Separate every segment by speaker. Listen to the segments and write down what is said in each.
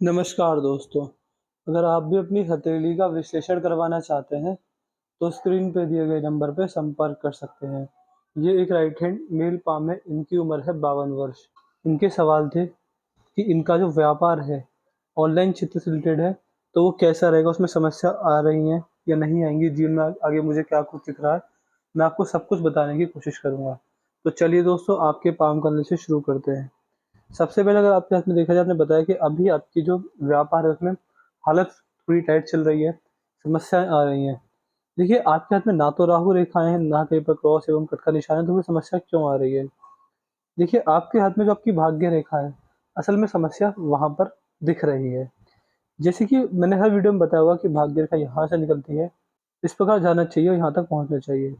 Speaker 1: नमस्कार दोस्तों, अगर आप भी अपनी हथेली का विश्लेषण करवाना चाहते हैं, तो स्क्रीन पे दिए गए नंबर पर संपर्क कर सकते हैं। ये एक राइट हैंड मेल पाम है, इनकी उम्र है 52 वर्ष। इनके सवाल थे कि इनका जो व्यापार है, ऑनलाइन क्षेत्र से रिलेटेड है, तो वो कैसा रहेगा, उसमें समस्या आ रही हैं या नहीं आएँगी, जीवन में आगे मुझे क्या कुछ दिख रहा है, मैं आपको सब कुछ बताने की कोशिश करूँगा। तो चलिए दोस्तों, आपके पाम करने से शुरू करते हैं। सबसे पहले अगर आपके हाथ में देखा जाए, आपने बताया कि अभी आपकी जो व्यापार है उसमें हालत थोड़ी टाइट चल रही है, समस्याएँ आ रही हैं। देखिए, आपके हाथ में ना तो राहु रेखाएँ हैं, ना कहीं पर क्रॉस एवं कट का निशान है, तो फिर समस्या क्यों आ रही है? देखिए, आपके हाथ में जो आपकी भाग्य रेखा है, असल में समस्या वहाँ पर दिख रही है। जैसे कि मैंने हर वीडियो में बताया होगा कि भाग्य रेखा यहाँ से निकलती है, इस प्रकार जाना चाहिए और यहाँ तक पहुँचना चाहिए।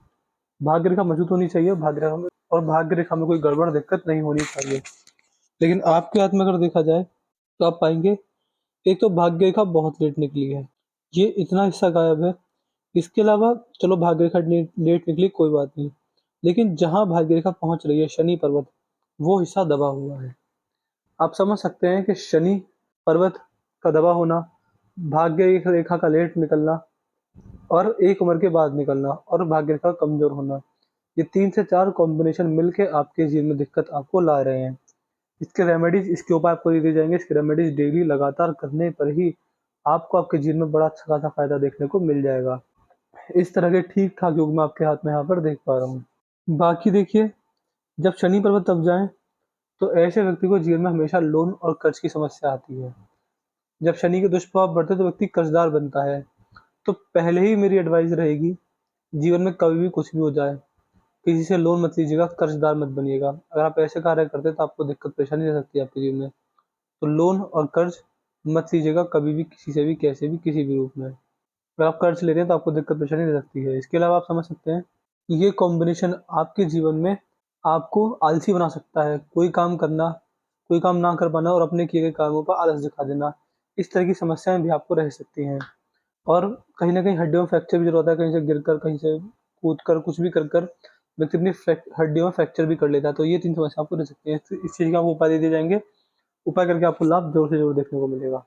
Speaker 1: भाग्य रेखा मजबूत होनी चाहिए, भाग्य रेखा में कोई गड़बड़ दिक्कत नहीं होनी चाहिए। लेकिन आपके हाथ में अगर देखा जाए, तो आप पाएँगे एक तो भाग्य रेखा बहुत लेट निकली है, ये इतना हिस्सा गायब है। इसके अलावा चलो भाग्य रेखा लेट निकली कोई बात नहीं, लेकिन जहाँ भाग्य रेखा पहुँच रही है शनि पर्वत, वो हिस्सा दबा हुआ है। आप समझ सकते हैं कि शनि पर्वत का दबा होना, भाग्य रेखा का लेट निकलना और एक उम्र के बाद निकलना और भाग्य रेखा कमज़ोर होना, ये 3 से 4 कॉम्बिनेशन मिलके आपके जीवन में दिक्कत आपको ला रहे हैं। इसके रेमेडीज़, इसके उपाय आपको दिए जाएँगे। इसके रेमेडीज़ डेली लगातार करने पर ही आपको आपके जीवन में बड़ा अच्छा खासा फ़ायदा देखने को मिल जाएगा। इस तरह के ठीक-ठाक योग मैं आपके हाथ में यहाँ पर देख पा रहा हूँ। बाकी देखिए, जब शनि पर्वत दब जाएँ, तो ऐसे व्यक्ति को जीवन में हमेशा लोन और कर्ज की समस्या आती है। जब शनि के दुष्प्रभाव बढ़ते हैं, तो व्यक्ति कर्जदार बनता है। तो पहले ही मेरी एडवाइस रहेगी, जीवन में कभी भी कुछ भी हो जाए, किसी से लोन मत लीजिएगा, कर्जदार मत बनिएगा। अगर आप ऐसे कार्य करते हैं, तो आपको दिक्कत परेशानी रह सकती है आपके जीवन में। तो लोन और कर्ज मत लीजिएगा कभी भी, किसी से भी, कैसे भी, किसी भी रूप में। अगर आप कर्ज ले रहे हैं, तो आपको दिक्कत परेशानी रह सकती है। इसके अलावा आप समझ सकते हैं कि ये कॉम्बिनेशन आपके जीवन में आपको आलसी बना सकता है। कोई काम ना कर पाना और अपने किए गए कामों पर आलस दिखा देना, इस तरह की समस्याएँ भी आपको रह सकती हैं। और कहीं न कहीं हड्डियों में फ्रैक्चर भी ज़रूर होता है, कहीं से गिरकर, कहीं से कूदकर, कुछ भी कर व्यक्ति अपनी हड्डियों में फ्रैक्चर भी कर लेता है। तो ये 3 समस्या आपको रह सकती हैं। इस चीज़ के आपको उपाय दे दिए जाएँगे। उपाय करके आपको लाभ ज़रूर से ज़रूर देखने को मिलेगा।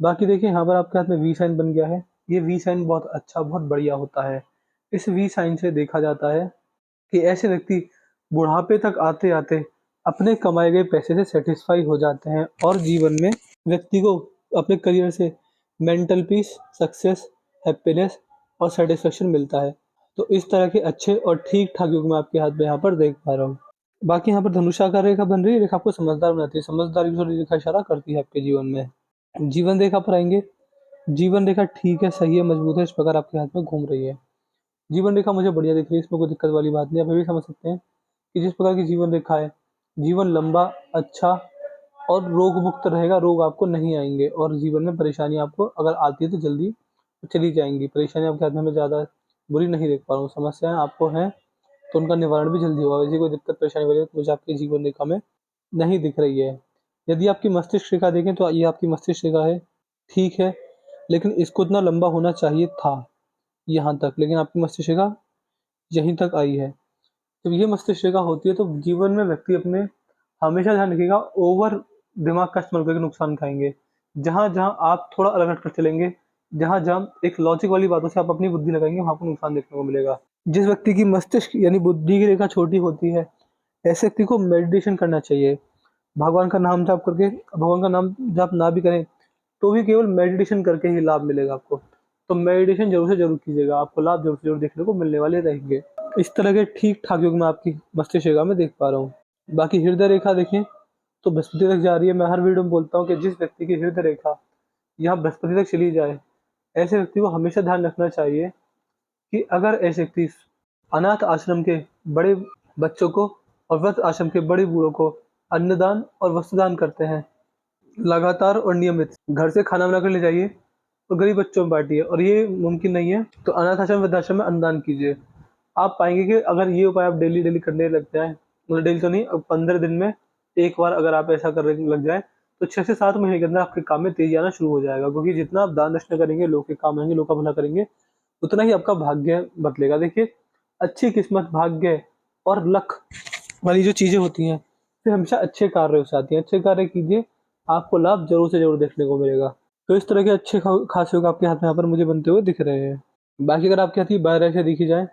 Speaker 1: बाकी देखिए, यहाँ पर आपके हाथ में वी साइन बन गया है। ये वी साइन बहुत अच्छा, बहुत बढ़िया होता है। इस वी साइन से देखा जाता है कि ऐसे व्यक्ति बुढ़ापे तक आते-आते अपने कमाए गए पैसे से सैटिस्फाई हो जाते हैं और जीवन में व्यक्ति को अपने करियर से मेंटल पीस, सक्सेस, हैप्पीनेस और सैटिस्फैक्शन मिलता है। तो इस तरह के अच्छे और ठीक-ठाक योग मैं आपके हाथ में यहाँ पर देख पा रहा हूँ। बाकी यहाँ पर धनुषाकार रेखा बन रही है, रेखा आपको समझदार बनाती है, समझदारी की ओर ये रेखा इशारा करती है आपके जीवन में। जीवन रेखा पर आएँगे, जीवन रेखा ठीक है, सही है, मजबूत है, इस प्रकार आपके हाथ में घूम रही है। जीवन रेखा मुझे बढ़िया दिख रही है, इसमें कोई दिक्कत वाली बात नहीं है। आप ये भी समझ सकते हैं कि जिस प्रकार की जीवन रेखा है, जीवन लंबा, अच्छा और रोग मुक्त रहेगा, रोग आपको नहीं आएँगे और जीवन में परेशानी आपको अगर आती है तो जल्दी चली जाएँगी। परेशानी आपके हाथ में मैं ज़्यादा बुरी नहीं देख पा रहा हूँ, समस्याएँ आपको हैं, तो उनका निवारण भी जल्दी होगा। वैसी कोई दिक्कत परेशानी वगैरह तो मुझे आपकी जीवन रेखा में नहीं दिख रही है। यदि आपकी मस्तिष्क रेखा देखें, तो ये आपकी मस्तिष्क रेखा है, ठीक है, लेकिन इसको इतना लंबा होना चाहिए था, यहाँ तक, लेकिन आपकी मस्तिष्क रेखा यहीं तक आई है। जब ये मस्तिष्क रेखा होती है, तो जीवन में व्यक्ति अपने हमेशा ध्यान रखिएगा, ओवर दिमाग का इस्तेमाल करके नुकसान खाएँगे। जहाँ-जहाँ आप थोड़ा अलग हट कर चलेंगे, जहाँ-जहाँ एक लॉजिक वाली बातों से आप अपनी बुद्धि लगाएँगे, वहाँ आपको नुकसान देखने को मिलेगा। जिस व्यक्ति की मस्तिष्क यानी बुद्धि की रेखा छोटी होती है, ऐसे व्यक्ति को मेडिटेशन करना चाहिए। भगवान का नाम जाप करके, भगवान का नाम जाप ना भी करें, तो भी केवल मेडिटेशन करके ही लाभ मिलेगा आपको। तो मेडिटेशन ज़रूर से ज़रूर कीजिएगा, आपको लाभ ज़रूर से ज़रूर देखने को मिलने वाले रहेंगे। इस तरह के ठीक-ठाक योग मैं आपकी मस्तिष्क रेखा में देख पा रहा हूँ। बाकी हृदय रेखा देखें, तो बृहस्पति तक जा रही है। मैं हर वीडियो में बोलता हूँ कि जिस व्यक्ति की हृदय रेखा यहाँ बृहस्पति तक चली जाए, ऐसे व्यक्ति को हमेशा ध्यान रखना चाहिए कि अगर ऐसे व्यक्ति अनाथ आश्रम के बड़े बच्चों को और वृद्ध आश्रम के बड़े बूढ़ों को अन्नदान और वस्त्रदान करते हैं, लगातार और नियमित, घर से खाना बनाकर ले जाइए और गरीब बच्चों में बाँटिए और ये मुमकिन नहीं है, तो अनाथ आश्रम, वृद्धाश्रम में अन्नदान कीजिए। आप पाएँगे कि अगर ये उपाय आप डेली-डेली करने लग जाएँ, मतलब डेली तो नहीं, अब 15 दिन में 1 बार अगर आप ऐसा करने लग जाएँ, तो 6 से 7 महीने के अंदर आपके काम में तेज़ी आना शुरू हो जाएगा, क्योंकि जितना आप दान-दक्षिणा करेंगे, लोग के काम आएँगे, लोग का भला करेंगे, उतना ही आपका भाग्य बदलेगा। देखिए, अच्छी किस्मत, भाग्य और लक वाली जो चीज़ें होती हैं, फिर हमेशा अच्छे कार्यों से आती हैं। अच्छे कार्य कीजिए, आपको लाभ ज़रूर से ज़रूर देखने को मिलेगा। तो इस तरह के अच्छे खासे योग आपके हाथ में यहाँ पर मुझे बनते हुए दिख रहे हैं। बाकी अगर आपके हाथ की बाएँ रेखा देखी जाए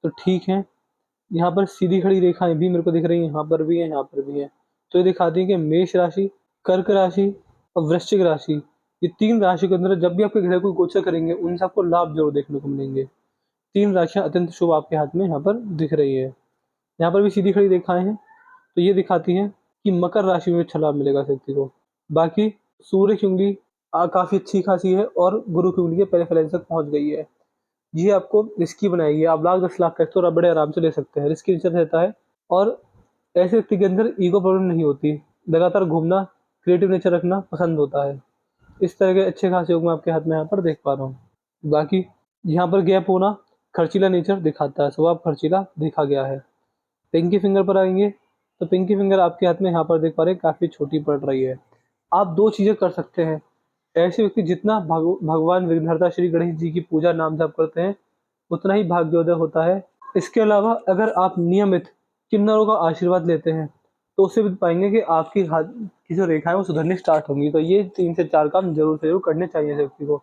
Speaker 1: तो ठीक है, यहाँ पर सीधी खड़ी रेखाएँ भी मेरे को दिख रही हैं, यहाँ पर भी है, यहाँ पर भी है। तो ये दिखाती है कि मेष राशि, कर्क राशि और वृश्चिक राशि, ये 3 राशि के अंदर जब भी आपके ग्रह कोई गोचर करेंगे, उनसे आपको लाभ ज़रूर देखने को मिलेंगे। 3 राशियाँ अत्यंत शुभ आपके हाथ में यहाँ पर दिख रही है। यहाँ पर भी सीधी खड़ी रेखाएँ हैं, तो ये दिखाती हैं कि मकर राशि में अच्छा लाभ मिलेगा इस व्यक्ति को। बाकी सूर्य की उँगली काफ़ी अच्छी खासी है और गुरु की उँगली के पहले फ्लैंज तक पहुँच गई है। ये आपको रिस्की बनाएगी, आप लाख 10 लाख का तो बड़े आराम से ले सकते हैं, रिस्की नेचर रहता है और ऐसे व्यक्ति के अंदर ईगो प्रॉब्लम नहीं होती, लगातार घूमना, क्रिएटिव नेचर रखना पसंद होता है। इस तरह के अच्छे खासे योग मैं आपके हाथ में यहाँ पर देख पा रहा हूँ। बाकी यहाँ पर गैप होना खर्चीला नेचर दिखाता है, स्वभाव खर्चीला देखा गया है। पिंकी फिंगर पर आएँगे, तो पिंकी फिंगर आपके हाथ में यहाँ पर देख पा रहे हैं काफ़ी छोटी पड़ रही है। आप 2 चीज़ें कर सकते हैं, ऐसे व्यक्ति जितना भगवान विघ्नहर्ता श्री गणेश जी की पूजा नाम जाप करते हैं, उतना ही भाग्योदय होता है। इसके अलावा अगर आप नियमित किन्नरों का आशीर्वाद लेते हैं, तो उससे भी पाएँगे कि आपकी हाथ की जो रेखा है वो सुधरनी स्टार्ट होंगी। तो ये 3 से 4 काम ज़रूर से ज़रूर करने चाहिए इस व्यक्ति को।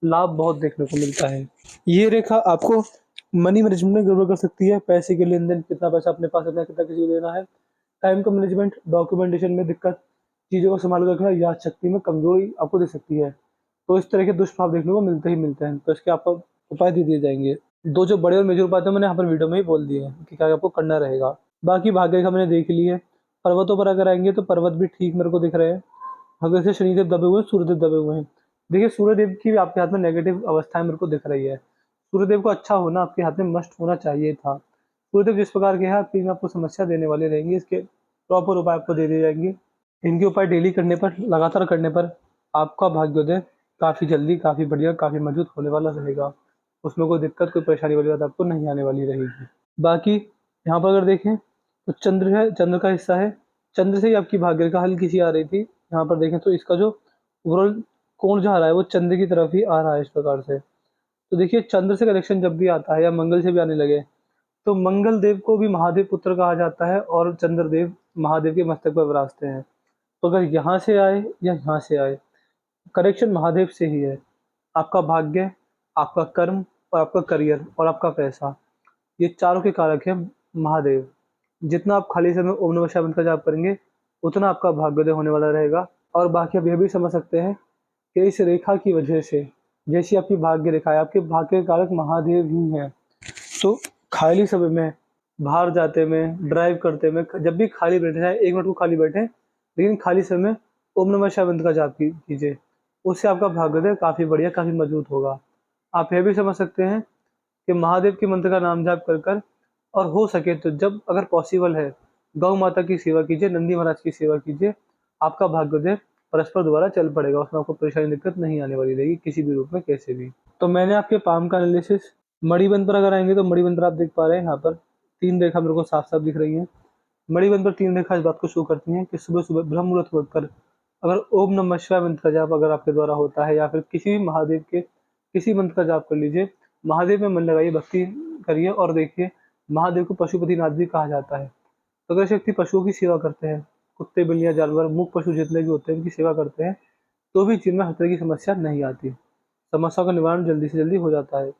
Speaker 1: लाभ बहुत देखने को मिलता है। ये रेखा आपको मनी मैनेजमेंट में गड़बड़ कर सकती है, पैसे के लेन-देन, कितना पैसा अपने पास रखना है, कितना किसी को देना है, टाइम का मैनेजमेंट, डॉक्यूमेंटेशन में दिक्कत, चीज़ों को सँभाल के रखना, याद शक्ति में कमज़ोरी आपको दे सकती है। तो इस तरह के दुष्प्रभाव देखने को मिलते ही मिलते हैं, तो इसके आपको उपाय दे दिए जाएँगे। 2 जो बड़े और मेजर उपाय थे मैंने यहाँ पर वीडियो में ही बोल दिए हैं कि क्या आपको करना रहेगा। बाकी भाग्य रेखा मैंने देख ली है। पर्वतों पर अगर आएँगे तो पर्वत भी ठीक मेरे को दिख रहे हैं। अगर से शनिदेव दबे हुए हैं, सूर्यदेव दबे हुए हैं। देखिए सूर्यदेव की भी आपके हाथ में नेगेटिव अवस्थाएँ मेरे को दिख रही है। सूर्यदेव को अच्छा होना आपके हाथ में मस्ट होना चाहिए था। सूर्यदेव जिस प्रकार के हैं आपकी में आपको समस्या देने वाले रहेंगे, इसके प्रॉपर उपाय आपको दे दिए जाएँगे। इनके उपाय डेली करने पर, लगातार करने पर आपका भाग्योदय काफ़ी जल्दी, काफ़ी बढ़िया, काफ़ी मजबूत होने वाला रहेगा। उसमें कोई दिक्कत, कोई परेशानी वाली बात आपको नहीं आने वाली रहेगी। बाकी यहाँ पर अगर देखें तो चंद्र है, चंद्र का हिस्सा है। चंद्र से ही आपकी भाग्य रेखा हल्की सी आ रही थी। यहाँ पर देखें तो इसका जो ओवरऑल कोण जो आ रहा है वो चंद्र की तरफ ही आ रहा है इस प्रकार से। तो देखिए चंद्र से कनेक्शन जब भी आता है या मंगल से भी आने लगे, तो मंगल देव को भी महादेव पुत्र कहा जाता है और चंद्रदेव महादेव के मस्तक पर विराजते हैं। तो अगर यहाँ से आए या यहाँ से आए, कनेक्शन महादेव से ही है। आपका भाग्य, आपका कर्म और आपका करियर और आपका पैसा, ये चारों के कारक हैं महादेव। जितना आप खाली समय ओम नमः शिवाय मंत्र का जाप करेंगे, उतना आपका भाग्योदय होने वाला रहेगा। और बाकी आप यह भी समझ सकते हैं कि इस रेखा की वजह से, जैसी आपकी भाग्य रेखा है, आपके भाग्य के कारक महादेव ही हैं। तो खाली समय में, बाहर जाते में, ड्राइव करते में, जब भी खाली बैठे, चाहे 1 मिनट को खाली बैठे, लेकिन खाली समय में ओम नमः शिवाय मंत्र का जाप कीजिए। उससे आपका भाग्योदय काफ़ी बढ़िया, काफ़ी मजबूत होगा। आप यह भी समझ सकते हैं कि महादेव के मंत्र का नाम जाप कर और हो सके तो जब अगर पॉसिबल है, गौ माता की सेवा कीजिए, नंदी महाराज की सेवा कीजिए। आपका भाग्योदय परस्पर दोबारा चल पड़ेगा, उसमें आपको परेशानी दिक्कत नहीं आने वाली रहेगी किसी भी रूप में, कैसे भी। तो मैंने आपके पाम का एनालिसिस, मणिबंध पर अगर आएँगे तो मणिबंध पर आप देख पा रहे हैं यहाँ पर 3 रेखा मेरे को साफ-साफ दिख रही हैं। मणिबंध पर 3 रेखा इस बात को शो करती हैं कि सुबह-सुबह ब्रह्म मुहूर्त में उठकर अगर ओम नमः शिवाय मंत्र का जाप अगर आपके द्वारा होता है या फिर किसी भी महादेव के किसी मंत्र का जाप कर लीजिए। महादेव में मन लगाइए, भक्ति करिए और देखिए महादेव को पशुपतिनाथ भी कहा जाता है। तो अगर ऐसे व्यक्ति पशुओं की सेवा करते हैं, कुत्ते, बिल्लियाँ, जानवर, मूक पशु जितने भी होते हैं उनकी सेवा करते हैं, तो भी जिनमें हर तरह की समस्या नहीं आती। समस्या का निवारण जल्दी से जल्दी हो जाता है।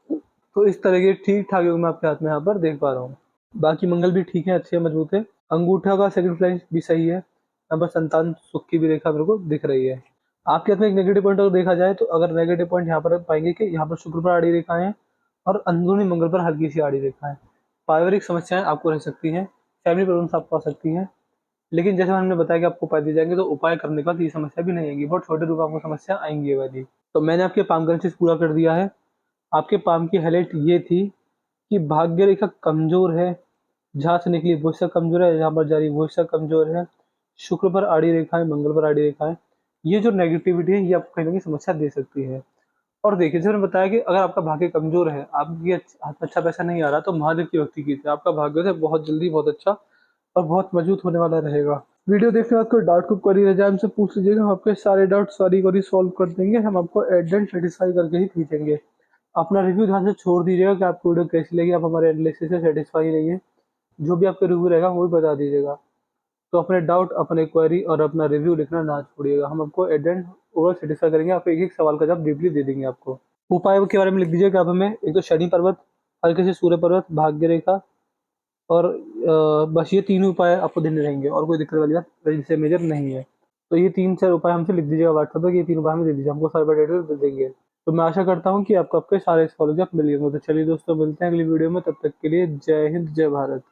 Speaker 1: तो इस तरह के ठीक-ठाक योग मैं आपके हाथ में यहाँ पर देख पा रहा हूँ। बाकी मंगल भी ठीक है, अच्छे हैं, मजबूत है। अंगूठा का सेकंड फ्लैंज भी सही है। यहाँ पर संतान सुख की भी रेखा मेरे को दिख रही है। आपके हाथ में एक नेगेटिव पॉइंट अगर देखा जाए तो अगर नेगेटिव पॉइंट यहाँ पर आप पाएँगे कि यहाँ पर शुक्र पर आड़ी रेखाएँ हैं और अंदरूनी मंगल पर हल्की सी आड़ी रेखा है। पारिवारिक समस्याएँ आपको रह सकती हैं, फैमिली प्रॉब्लम्स आपको आ सकती हैं। लेकिन जैसे हमने बताया कि आपको उपाय दिए जाएँगे, तो उपाय करने के बाद ये समस्या भी नहीं आएगी, बहुत छोटे रूप में आपको समस्या आएँगी ये वाली। तो मैंने आपके पाम का एनालिसिस पूरा कर दिया है। आपके पाम की हाइलाइट ये थी कि भाग्य रेखा कमज़ोर है, जहाँ से निकली वो हिस्सा कमज़ोर है, जहाँ पर जा रही वो हिस्सा कमज़ोर है। शुक्र पर आड़ी रेखा है, मंगल पर आड़ी रेखा है। ये जो नेगेटिविटी है, ये आपको कहीं न कहीं समस्या दे सकती है। और देखिए, जैसे मैंने बताया कि अगर आपका भाग्य कमज़ोर है, आपके हाथ में अच्छा पैसा नहीं आ रहा, तो महादेव की भक्ति कीजिए। आपका भाग्योदय बहुत जल्दी, बहुत अच्छा और बहुत मजबूत होने वाला रहेगा। वीडियो देखने के बाद कोई डाउट, कोई क्वेरी रह जाए, हमसे पूछ लीजिएगा। हम आपके सारे डाउट, सारी क्वेरी सॉल्व कर देंगे। हम आपको एट द एंड सैटिस्फाई करके ही भेजेंगे। अपना रिव्यू ध्यान से छोड़ दीजिएगा कि आपको वीडियो कैसी लगी, आप हमारे एनालिसिस से सैटिस्फाई नहीं है। जो भी आपका रिव्यू रहेगा, वो भी बता दीजिएगा। तो अपने डाउट, अपने क्वेरी और अपना रिव्यू लिखना ना छोड़िएगा। हम आपको at the end overall satisfy करेंगे, आपको एक-एक सवाल का जवाब डीपली दे देंगे आपको। उपाय के बारे में लिख दीजिएगा आप हमें, एक तो शनि पर्वत, हल्के से सूर्य पर्वत, भाग्य रेखा और बस ये 3 उपाय आपको देने रहेंगे और कोई दिक्कत वाली बात इससे मेजर नहीं है। तो ये 3-4 उपाय हमसे लिख दीजिएगा व्हाट्सएप पे कि ये 3 उपाय हमें दे दीजिए, हमको सर्वर डिटेल दे देंगे। तो मैं आशा करता हूँ कि आपको आपके सारे सवालों के जवाब मिल गए होंगे। तो चलिए दोस्तों, मिलते हैं अगली वीडियो में, तब तक के लिए जय हिंद, जय भारत।